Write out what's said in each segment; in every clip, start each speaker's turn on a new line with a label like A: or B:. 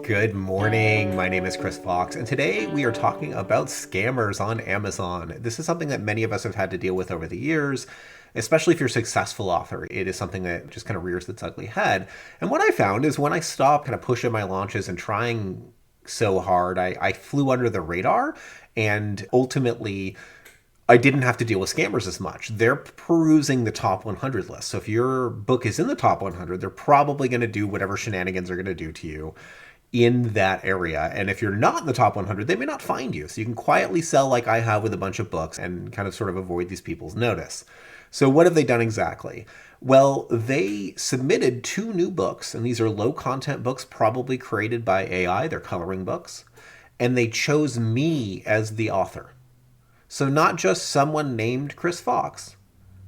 A: Good morning. My name is Chris Fox, and today we are talking about scammers on Amazon. This is something that many of us have had to deal with over the years, especially if you're a successful author. It is something that just kind of rears its ugly head. And what I found is when I stopped kind of pushing my launches and trying so hard, I flew under the radar, and ultimately I didn't have to deal with scammers as much. They're perusing the top 100 list. So if your book is in the top 100, they're probably going to do whatever shenanigans are going to do to you in that area. And if you're not in the top 100, they may not find you. So you can quietly sell like I have with a bunch of books and kind of sort of avoid these people's notice. So what have they done exactly? Well, they submitted two new books, and these are low content books probably created by AI. They're coloring books. And they chose me as the author. So not just someone named Chris Fox,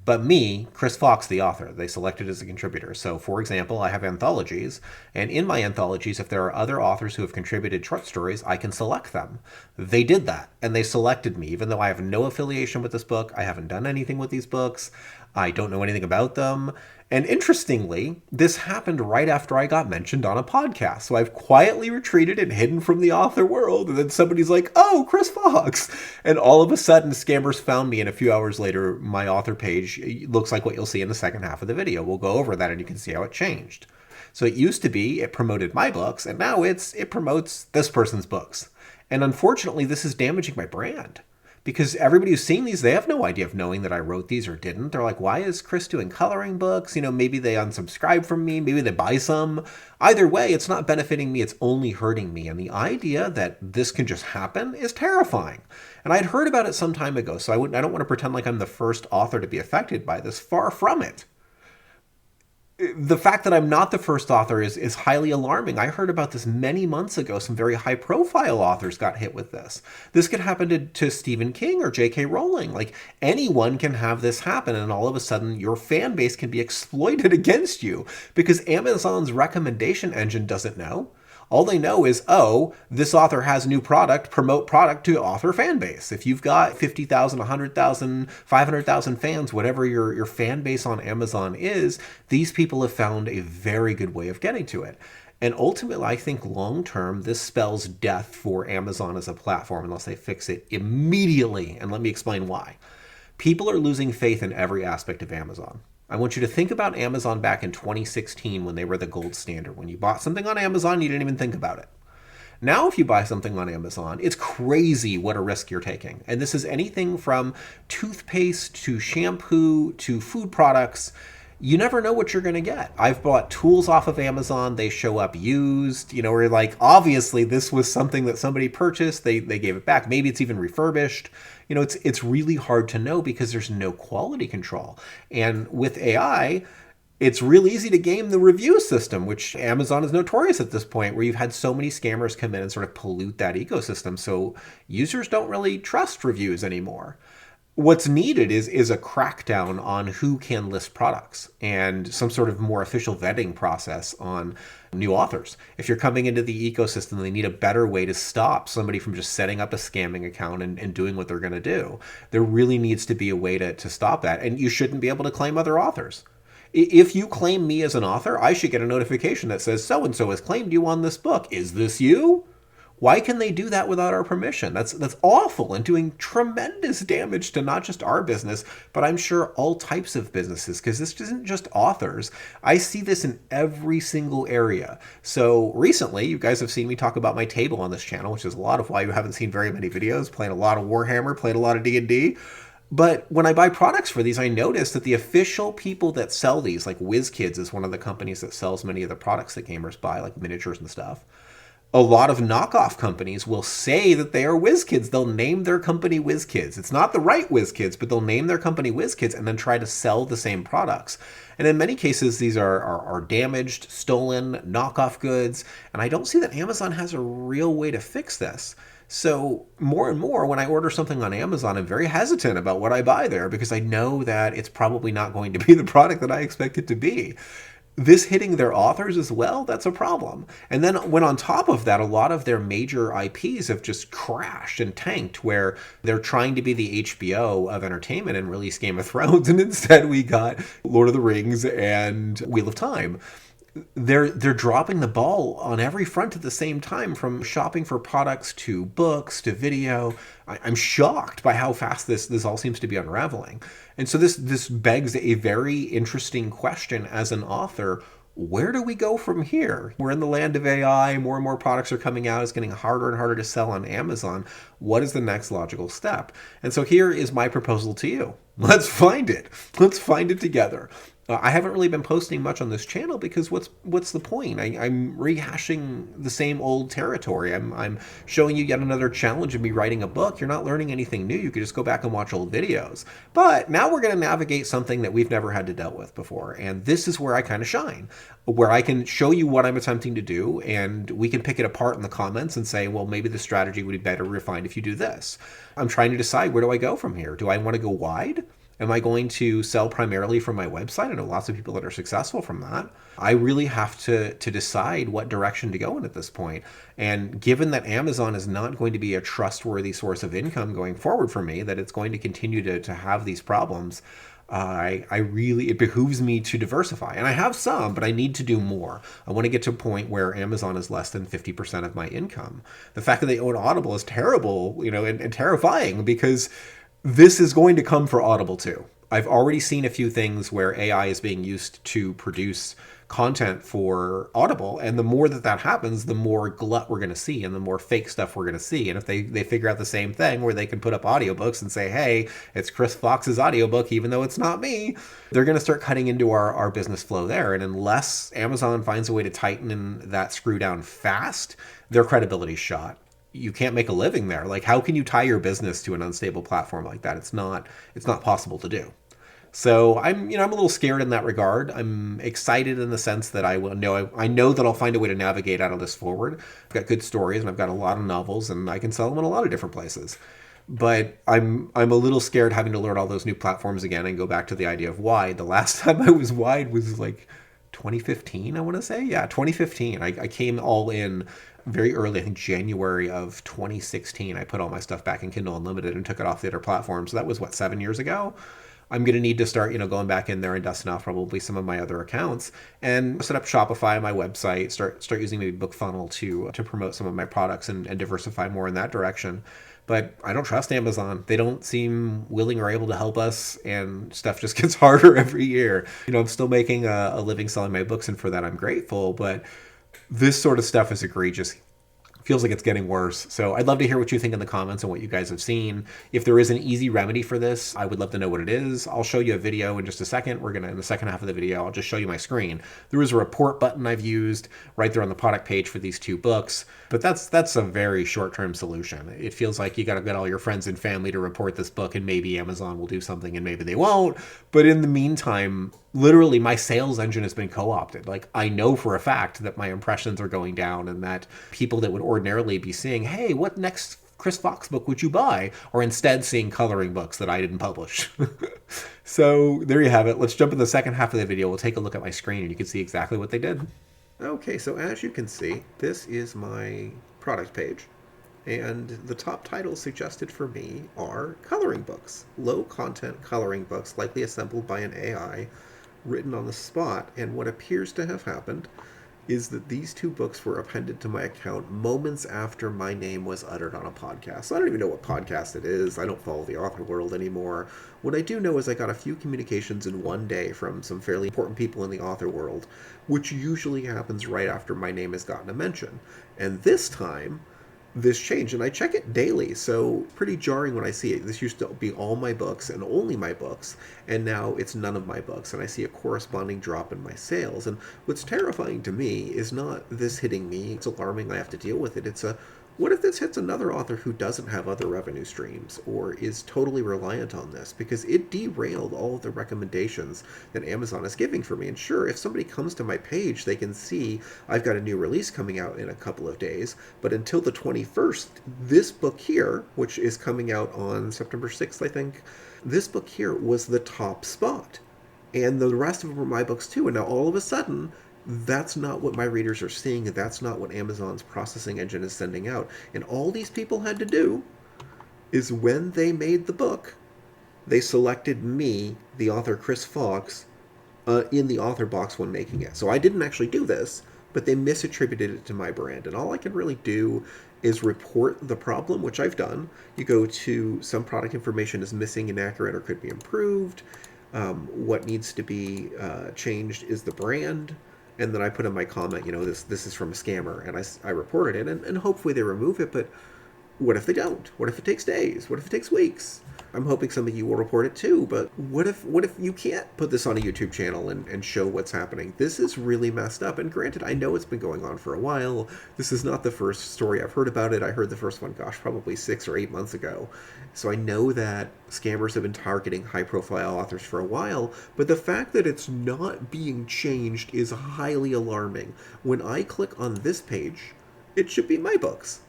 A: but me, Chris Fox, the author, they selected as a contributor. So, for example, I have anthologies, and in my anthologies, if there are other authors who have contributed short stories, I can select them. They did that, and they selected me, even though I have no affiliation with this book. I haven't done anything with these books. I don't know anything about them. And interestingly, this happened right after I got mentioned on a podcast. So I've quietly retreated and hidden from the author world. And then somebody's like, oh, Chris Fox. And all of a sudden, scammers found me. And a few hours later, my author page looks like what you'll see in the second half of the video. We'll go over that and you can see how it changed. So it used to be it promoted my books, and now it promotes this person's books. And unfortunately, this is damaging my brand. Because everybody who's seeing these, they have no idea of knowing that I wrote these or didn't. They're like, why is Chris doing coloring books? Maybe they unsubscribe from me. Maybe they buy some. Either way, it's not benefiting me. It's only hurting me. And the idea that this can just happen is terrifying. And I'd heard about it some time ago, so I don't want to pretend like I'm the first author to be affected by this. Far from it. The fact that I'm not the first author is highly alarming. I heard about this many months ago. Some very high profile authors got hit with this. This could happen to Stephen King or J.K. Rowling. Like, anyone can have this happen, and all of a sudden your fan base can be exploited against you because Amazon's recommendation engine doesn't know. All they know is, oh, this author has new product, promote product to author fan base. If you've got 50,000, 100,000, 500,000 fans, whatever your fan base on Amazon is, these people have found a very good way of getting to it. And ultimately, I think long term, this spells death for Amazon as a platform unless they fix it immediately. And let me explain why. People are losing faith in every aspect of Amazon. I want you to think about Amazon back in 2016 when they were the gold standard. When you bought something on Amazon, you didn't even think about it. Now, if you buy something on Amazon, it's crazy what a risk you're taking. And this is anything from toothpaste to shampoo to food products. You never know what you're going to get. I've bought tools off of Amazon. They show up used, where you're like, obviously this was something that somebody purchased. They gave it back. Maybe it's even refurbished. It's really hard to know because there's no quality control. And with AI, it's real easy to game the review system, which Amazon is notorious at this point, where you've had so many scammers come in and sort of pollute that ecosystem. So users don't really trust reviews anymore. What's needed is a crackdown on who can list products and some sort of more official vetting process on new authors. If you're coming into the ecosystem, they need a better way to stop somebody from just setting up a scamming account and doing what they're going to do. There really needs to be a way to stop that. And you shouldn't be able to claim other authors. If you claim me as an author, I should get a notification that says so-and-so has claimed you on this book. Is this you? Why can they do that without our permission? That's awful and doing tremendous damage to not just our business, but I'm sure all types of businesses, because this isn't just authors. I see this in every single area. So recently, you guys have seen me talk about my table on this channel, which is a lot of why you haven't seen very many videos, playing a lot of Warhammer, playing a lot of D&D. But when I buy products for these, I notice that the official people that sell these, like WizKids is one of the companies that sells many of the products that gamers buy, like miniatures and stuff. A lot of knockoff companies will say that they are WizKids. They'll name their company WizKids. It's not the right WizKids, but they'll name their company WizKids and then try to sell the same products. And in many cases, these are damaged, stolen, knockoff goods. And I don't see that Amazon has a real way to fix this. So more and more, when I order something on Amazon, I'm very hesitant about what I buy there because I know that it's probably not going to be the product that I expect it to be. this hitting their authors as well, that's a problem. And then when on top of that, a lot of their major IPs have just crashed and tanked, where they're trying to be the HBO of entertainment and release Game of Thrones, and instead we got Lord of the Rings and Wheel of Time. They're dropping the ball on every front at the same time, from shopping for products to books to video. I'm shocked by how fast this all seems to be unraveling. And so this begs a very interesting question as an author. Where do we go from here? We're in the land of AI. More and more products are coming out. It's getting harder and harder to sell on Amazon. What is the next logical step? And so here is my proposal to you. Let's find it. Let's find it together. I haven't really been posting much on this channel because what's the point? I'm rehashing the same old territory. I'm showing you yet another challenge of me writing a book. You're not learning anything new. You could just go back and watch old videos. But now we're going to navigate something that we've never had to deal with before. And this is where I kind of shine, where I can show you what I'm attempting to do, and we can pick it apart in the comments and say, well, maybe the strategy would be better refined if you do this. I'm trying to decide, where do I go from here? Do I want to go wide? Am I going to sell primarily from my website? I know lots of people that are successful from that. I really have to decide what direction to go in at this point. And given that Amazon is not going to be a trustworthy source of income going forward for me, that it's going to continue to have these problems, it behooves me to diversify. And I have some, but I need to do more. I want to get to a point where Amazon is less than 50% of my income. The fact that they own Audible is terrible, and terrifying, because this is going to come for Audible too. I've already seen a few things where AI is being used to produce content for Audible, and the more that happens, the more glut we're going to see and the more fake stuff we're going to see. And if they figure out the same thing where they can put up audiobooks and say, hey, it's Chris Fox's audiobook, even though it's not me, they're going to start cutting into our business flow there. And unless Amazon finds a way to tighten that screw down fast, their credibility's shot. You can't make a living there. Like, how can you tie your business to an unstable platform like that? It's not possible to do. So I'm a little scared in that regard. I'm excited in the sense that I know that I'll find a way to navigate out of this forward. I've got good stories and I've got a lot of novels and I can sell them in a lot of different places. But I'm a little scared having to learn all those new platforms again and go back to the idea of wide. The last time I was wide was like 2015, I want to say. Yeah, 2015. I came all in very early, I think January of 2016. I put all my stuff back in Kindle Unlimited and took it off the other platforms. So that was, 7 years ago? I'm going to need to start, going back in there and dusting off probably some of my other accounts and set up Shopify on my website, start using maybe BookFunnel to promote some of my products and diversify more in that direction. But I don't trust Amazon. They don't seem willing or able to help us, and stuff just gets harder every year. I'm still making a living selling my books, and for that I'm grateful, but this sort of stuff is egregious. Feels like it's getting worse. So I'd love to hear what you think in the comments and what you guys have seen. If there is an easy remedy for this, I would love to know what it is. I'll show you a video in just a second. In the second half of the video, I'll just show you my screen. There is a report button I've used right there on the product page for these two books, but that's a very short-term solution. It feels like you got to get all your friends and family to report this book, and maybe Amazon will do something and maybe they won't. But in the meantime, literally my sales engine has been co-opted. Like, I know for a fact that my impressions are going down and that people that would ordinarily be seeing, hey, what next Chris Fox book would you buy, are instead seeing coloring books that I didn't publish. So there you have it. Let's jump in the second half of the video. We'll take a look at my screen and you can see exactly what they did. Okay, so as you can see, this is my product page. And the top titles suggested for me are coloring books. Low-content coloring books, likely assembled by an AI, written on the spot. And what appears to have happened is that these two books were appended to my account moments after my name was uttered on a podcast. So I don't even know what podcast it is. I don't follow the author world anymore. What I do know is I got a few communications in one day from some fairly important people in the author world, which usually happens right after my name has gotten a mention. And this time, this changed, and I check it daily, so pretty jarring when I see it. This used to be all my books and only my books, and now it's none of my books, and I see a corresponding drop in my sales. And what's terrifying to me is not this hitting me. It's alarming. I have to deal with it. It's what if this hits another author who doesn't have other revenue streams or is totally reliant on this? Because it derailed all of the recommendations that Amazon is giving for me. And sure, if somebody comes to my page, they can see I've got a new release coming out in a couple of days. But until the 21st, this book here, which is coming out on September 6th, I think, this book here was the top spot. And the rest of them are my books too. And now all of a sudden, that's not what my readers are seeing. That's not what Amazon's processing engine is sending out. And all these people had to do is when they made the book, they selected me, the author Chris Fox, in the author box when making it. So I didn't actually do this, but they misattributed it to my brand. And all I can really do is report the problem, which I've done. You go to some product information is missing, inaccurate, or could be improved. What needs to be changed is the brand. And then I put in my comment, this is from a scammer, and I reported it, and hopefully they remove it. But what if they don't? What if it takes days? What if it takes weeks? I'm hoping some of you will report it too, but what if you can't put this on a YouTube channel and show what's happening? This is really messed up. And granted, I know it's been going on for a while. This is not the first story I've heard about it. I heard the first one, gosh, probably 6 or 8 months ago. So I know that scammers have been targeting high profile authors for a while, but the fact that it's not being changed is highly alarming. When I click on this page, it should be my books.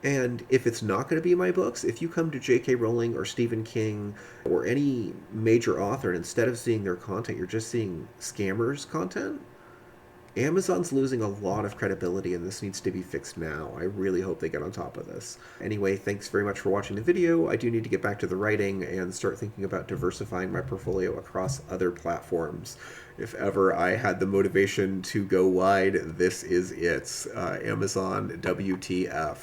A: And if it's not going to be my books, if you come to J.K. Rowling or Stephen King or any major author, and instead of seeing their content, you're just seeing scammers' content, Amazon's losing a lot of credibility, and this needs to be fixed now. I really hope they get on top of this. Anyway, thanks very much for watching the video. I do need to get back to the writing and start thinking about diversifying my portfolio across other platforms. If ever I had the motivation to go wide, this is it. Amazon WTF.